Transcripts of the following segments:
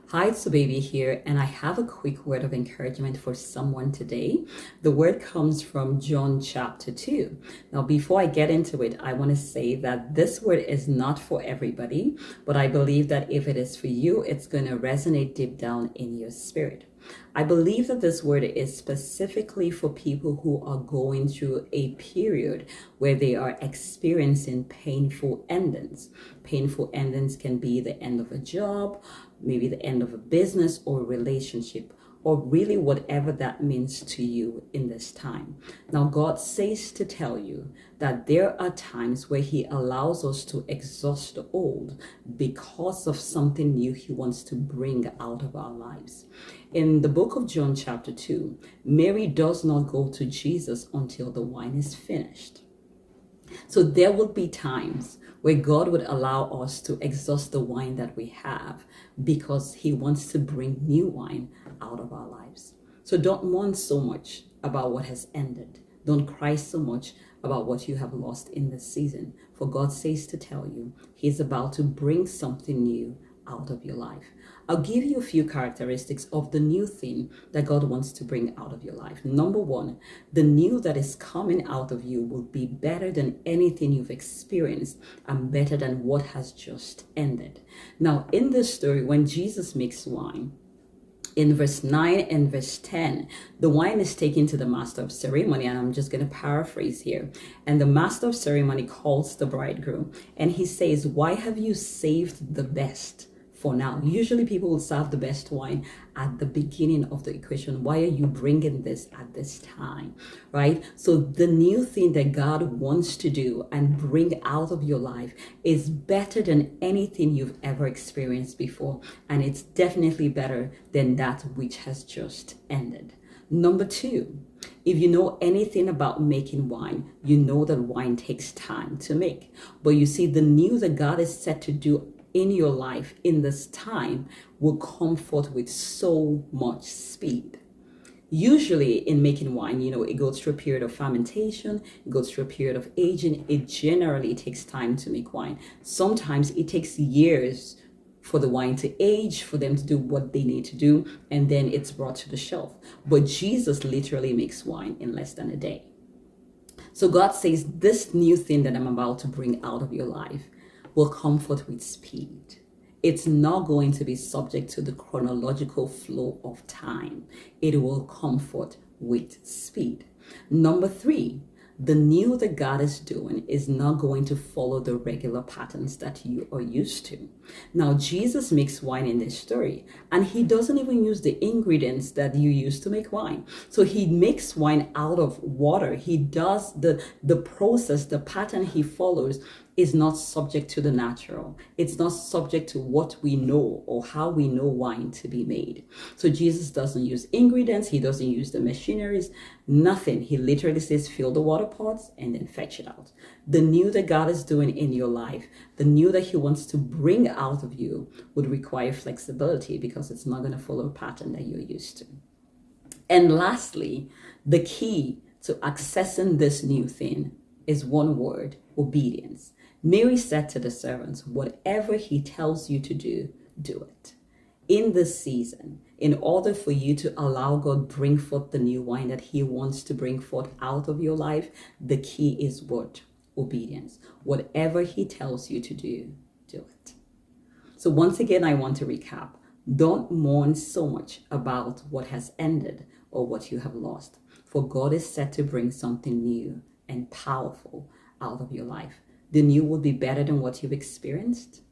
Hi, it's the baby here, and I have a quick word of encouragement for someone today. The word comes from John chapter 2. Now, before I get into it, I want to say that this word is not for everybody, but I believe that if it is for you, it's going to resonate deep down in your spirit. I believe that this word is specifically for people who are going through a period where they are experiencing painful endings. Painful endings can be the end of a job, maybe the end of a business or relationship, or really whatever that means to you in this time. Now, God says to tell you that there are times where He allows us to exhaust the old because of something new He wants to bring out of our lives. In the book of John chapter 2, Mary does not go to Jesus until the wine is finished. So there would be times where God would allow us to exhaust the wine that we have because He wants to bring new wine out of our lives. So don't mourn so much about what has ended. Don't cry so much about what you have lost in this season. For God says to tell you, He's about to bring something new out of your life. I'll give you a few characteristics of the new thing that God wants to bring out of your life. Number one, the new that is coming out of you will be better than anything you've experienced and better than what has just ended. Now, in this story, when Jesus makes wine, in verse 9 and verse 10, the wine is taken to the master of ceremony, and I'm just going to paraphrase here. And the master of ceremony calls the bridegroom and he says, "Why have you saved the best for now?" Usually people will serve the best wine at the beginning of the equation. Why are you bringing this at this time, right? So the new thing that God wants to do and bring out of your life is better than anything you've ever experienced before. And it's definitely better than that which has just ended. Number two, if you know anything about making wine, you know that wine takes time to make. But you see, the new that God is set to do in your life in this time will come forth with so much speed. Usually in making wine, it goes through a period of fermentation, it goes through a period of aging. It generally takes time to make wine. Sometimes it takes years for the wine to age, for them to do what they need to do, and then it's brought to the shelf. But Jesus literally makes wine in less than a day. So God says, this new thing that I'm about to bring out of your life will come forth with speed. It's not going to be subject to the chronological flow of time. It will come forth with speed. Number three, the new that God is doing is not going to follow the regular patterns that you are used to. Now, Jesus makes wine in this story, and He doesn't even use the ingredients that you use to make wine. So He makes wine out of water. He does the process, the pattern He follows is not subject to the natural. It's not subject to what we know or how we know wine to be made. So Jesus doesn't use ingredients. He doesn't use the machineries, nothing. He literally says, fill the water pots and then fetch it out. The new that God is doing in your life, the new that He wants to bring out of you would require flexibility because it's not going to follow a pattern that you're used to. And lastly, the key to accessing this new thing is one word: obedience. Mary said to the servants, whatever He tells you to do, do it. In this season, in order for you to allow God bring forth the new wine that He wants to bring forth out of your life, the key is what? Obedience. Whatever He tells you to do, do it. So once again, I want to recap. Don't mourn so much about what has ended or what you have lost, for God is set to bring something new and powerful out of your life. The new will be better than what you've experienced.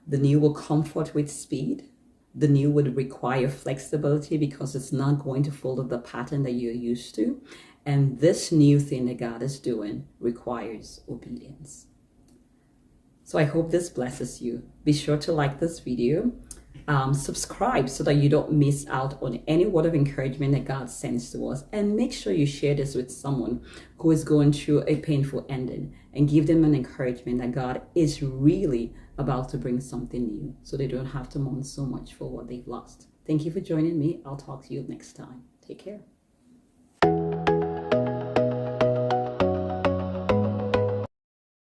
The new will comfort with speed. The new would require flexibility because it's not going to follow the pattern that you're used to. And this new thing that God is doing requires obedience. So I hope this blesses you. Be sure to like this video. Subscribe so that you don't miss out on any word of encouragement that God sends to us, and make sure you share this with someone who is going through a painful ending and give them an encouragement that God is really about to bring something new so they don't have to mourn so much for what they've lost. Thank you for joining me. I'll talk to you next time. Take care.